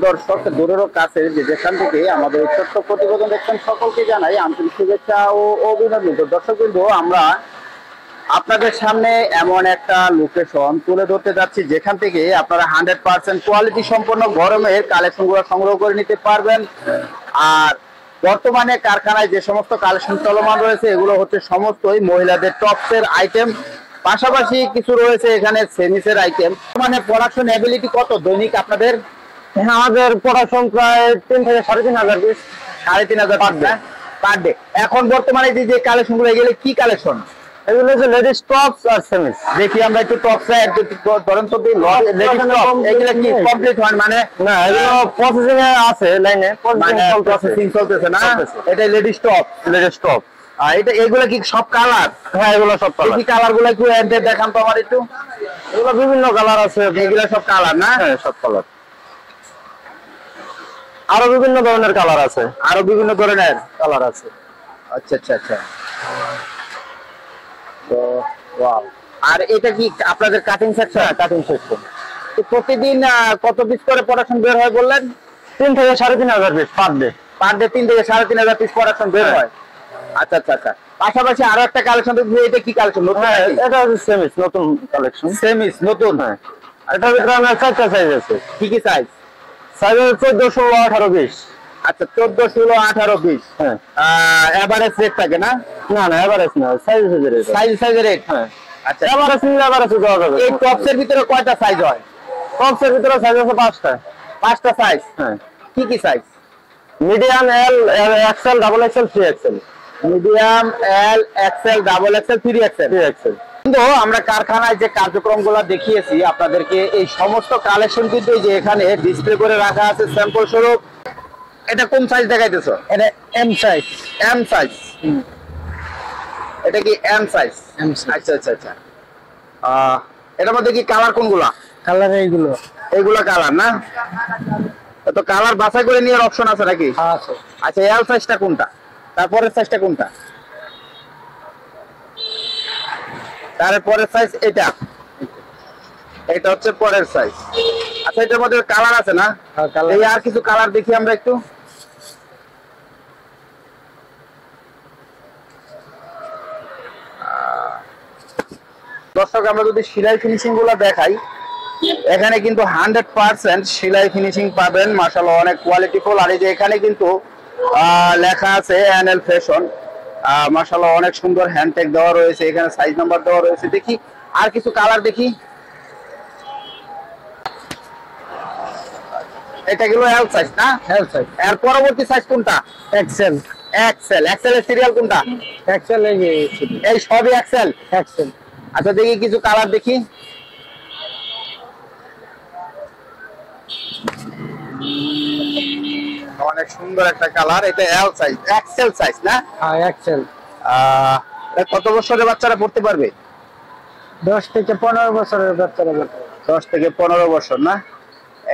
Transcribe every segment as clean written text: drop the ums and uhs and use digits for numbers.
দর্শক দূরেরও কাছে যেখান থেকে আমাদের এই ছোট্ট প্রতিবেদন দেখছেন সকলকে জানাই আন্তরিক শুভেচ্ছা ও অভিনন্দন। দর্শক কিন্তু আমরা আপনাদের সামনে এমন একটা লোকেশন তুলে ধরতে যাচ্ছি যেখান থেকে আপনারা 100% কোয়ালিটি সম্পন্ন গরমের কালেকশনগুলো সংগ্রহ করে নিতে পারবেন। আর বর্তমানে কারখানায় যে সমস্ত কালেকশন চলমান রয়েছে এগুলো হচ্ছে সমস্তই মহিলাদের টপসের আইটেম, পাশাপাশি কিছু রয়েছে এখানে সেমিসের আইটেম। মানে প্রোডাকশন এবিলিটি কত দৈনিক আপনাদের? আমাদের প্রোডাকশন প্রায় 3 থেকে 3,500 পিস। 3,500 per day. এখন বর্তমানে যে কালেকশন গুলো এগুলো কি কালেকশন? এগুলো হচ্ছে লেডিস টপস আর সেমিস। দেখি আমরা একটু টপস ধরেন তো লেডিস টপ এগুলো কি কমপ্লিট হয়? মানে না, এগুলো প্রসেসিং এ আছে, লাইনে প্রসেসিং চলতেছে না, এটা লেডিস টপ। লেডিস টপ আর এটা এগুলো কি সব কালার? হ্যাঁ, এগুলো সব কালার। কি কালার গুলো একটু দেখান তো আমার একটু। এগুলো বিভিন্ন কালার আছে, এগুলো সব কালার না? হ্যাঁ, সব কালার। আরো বিভিন্ন ধরনের কালার আছে, আরো বিভিন্ন ধরনের কালার আছে। আচ্ছা আচ্ছা আচ্ছা। তো ওয়াও। আর এটা কি আপনাদের কাটিং সেকশন? Cutting section. তো প্রতিদিন কত পিস করে প্রোডাকশন বের হয় বললেন? 3 থেকে 3,500 piece per day. Per day 3 থেকে 3,500 পিস প্রোডাকশন বের হয়। আচ্ছা আচ্ছা আচ্ছা। পাশাপাশি আরো একটা কালেকশন দেখি, এটা কি কালেকশন? এটা হচ্ছে সেমিস, নতুন কালেকশন। সেমিস নতুন। হ্যাঁ, এটা ভিতরে আমার 4টা সাইজ আছে। কি কি সাইজ? সাইজ 14, 16, 18, 20। আচ্ছা 14, 16, 18, 20। হ্যাঁ, এভারেজ রেট থাকে না? না না, এভারেজ না, সাইজ রেট। Size rate. হ্যাঁ, আচ্ছা। এভারেজ নিলে এভারেজ দেওয়া যাবে। এই টপসের ভিতরে কয়টা সাইজ হয়? টপসের ভিতরে সাইজ আছে 5টা। 5টা সাইজ? হ্যাঁ। কি কি size? Medium, L, XL, double XL, 3XL। Medium, L, XL, double XL, 3XL। কিন্তু আমরা কারখানায় যে কার্যক্রমগুলো দেখিয়েছি আপনাদেরকে, এই সমস্ত কালেকশন কিন্তু এই যে এখানে ডিসপ্লে করে রাখা আছে স্যাম্পল স্বরূপ। এটা কোন সাইজ দেখাইতেছো? এটা এম সাইজ। M size. এটা কি এম সাইজ? M size. আচ্ছা আচ্ছা আচ্ছা। এটার মধ্যে কি কালার কোনগুলা? কালার এইগুলো কালার না? তো কালার বাছাই করে নেওয়ার অপশন আছে নাকি? আছে। আচ্ছা, এল সাইজটা কোনটা? তারপরের সাইজটা কোনটা? তারপরের সাইজ এটা। এটা হচ্ছে পরের সাইজ। আচ্ছা, এটার মধ্যে কালার আছে না? এই আর কিছু কালার দেখি আমরা একটু। দর্শক আমরা যদি সেলাই ফিনিশিং গুলো দেখাই, এখানে কিন্তু 100% সেলাই ফিনিশিং পাবেন। মাশাআল্লাহ অনেক কোয়ালিটিফুল। আর এই যে এখানে কিন্তু লেখা আছে এনএল ফ্যাশন। মাশাআল্লাহ অনেক সুন্দর হ্যান্ডটেগ দেওয়া রয়েছে, এখানে সাইজ নাম্বার দেওয়া রয়েছে। দেখি আর কিছু কালার দেখি। এটা গেল এল সাইজ না? L size. এর পরবর্তী সাইজ কোনটা? এক্সেল। এক্সেল এর সিরিয়াল কোনটা? এক্সেল এই সবই এক্সেল। এক্সেল। আচ্ছা, দেখি কিছু কালার দেখি। অনেক সুন্দর একটা কালার। এটা এল সাইজ, এক্সেল সাইজ না? হ্যাঁ, এক্সেল। কত বছরের বাচ্চারা পড়তে পারবে? 10 থেকে 15 বছরের বাচ্চারা। 10 থেকে 15 বছর না?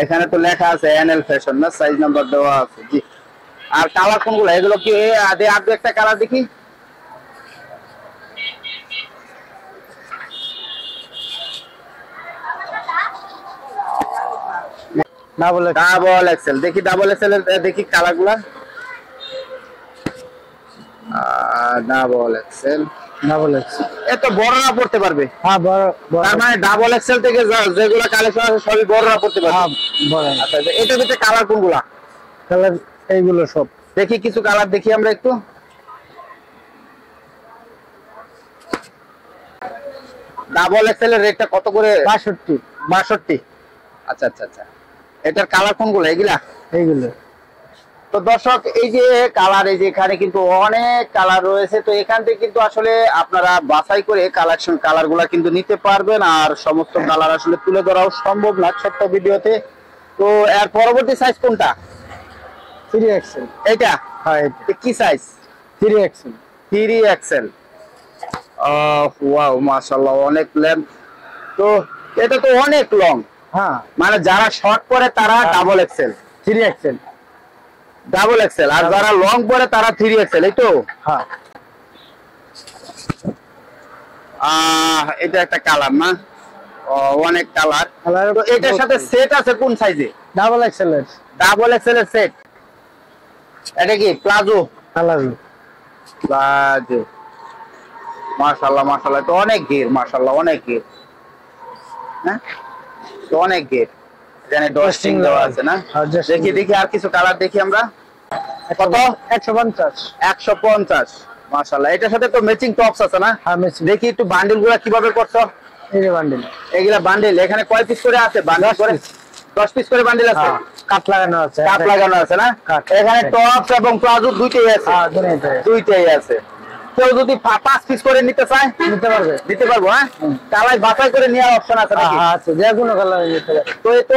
এখানে তো লেখা আছে এনএল ফ্যাশন না, সাইজ নাম্বার দেওয়া আছে। জি। আর কালার কোনগুলো? এগুলো কি আর দু একটা কালার দেখি। Double XL. দেখি ডাবল এক্সেল দেখি কালারগুলা। Double XL. এত বড়রা পড়তে পারবে? হ্যাঁ, বড়। তার মানে ডাবল এক্সেল থেকে যেগুলো কালেকশন আছে সবই বড়রা পড়তে পারবে? হ্যাঁ, বড়। আচ্ছা, এটার ভিতরে কালার কোনগুলা? কালার এইগুলো সব। দেখি কিছু কালার দেখি আমরা একটু। ডাবল এক্সেল এর রেটটা কত করে? 62। আচ্ছা আচ্ছা আচ্ছা। এটার কালার কোনগুলো? এইগুলো। তো দর্শক এই যে কালার, এই যে এখানে কিন্তু অনেক কালার রয়েছে। তো এখান থেকে কিন্তু আসলে আপনারা বাছাই করে কালারগুলা কিন্তু নিতে পারবেন। আর সমস্ত কালার আসলে তুলে ধরাও সম্ভব না ছোট্ট ভিডিওতে। তো এর পরবর্তী সাইজ কোনটা? 3XL। এটা? হ্যাঁ। কি সাইজ? 3XL। 3XL। ওয়াও, মাশাআল্লাহ অনেক লেন্থ। তো এটা তো অনেক লং। হ্যাঁ, মানে যারা শর্ট পরে তারা double XL. 3XL। Double XL. আর যারা লং পরে তারা 3XL। এই তো? হ্যাঁ। এটা একটা কালার না? অনেক কালার। তো এটার সাথে সেট আছে কোন সাইজে? ডাবল এক্সেল এর। ডাবল এক্সেল এর সেট। এটা কি প্লাজো? প্লাজো। প্লাজো, মাশাআল্লাহ মাশাআল্লাহ, তো অনেক ঘের, মাশাআল্লাহ অনেক ঘের। হ্যাঁ, তো অনেক ঘের। এখানে ডস্টিং দেওয়া আছে না? দেখি দেখি আর কিছু কালার দেখি আমরা। কত? 150। 150, মাশাআল্লাহ। এটার সাথে তো ম্যাচিং টপস আছে না? হ্যাঁ, ম্যাচিং। দেখি একটু বান্ডিল গুলা কিভাবে করছো। এই যে বান্ডিল, এগুলা বান্ডিল। এখানে কয় পিস করে আছে বান্ডিল করে? 10 পিস করে বান্ডিল আছে। কাট লাগানো আছে, কাট লাগানো আছে না? কাট। এখানে টপস এবং প্লাজো দুইটাই আছে। হ্যাঁ, দুইটাই আছে। কেউ যদি 5 পিস করে নিতে চায় নিতে পারবে। নিতে পারবো। হ্যাঁ, কালাই বাছাই করে নেওয়ার অপশন আছে নাকি? আছে, যে কোনো কালার নিতে পারবে। তো এই তো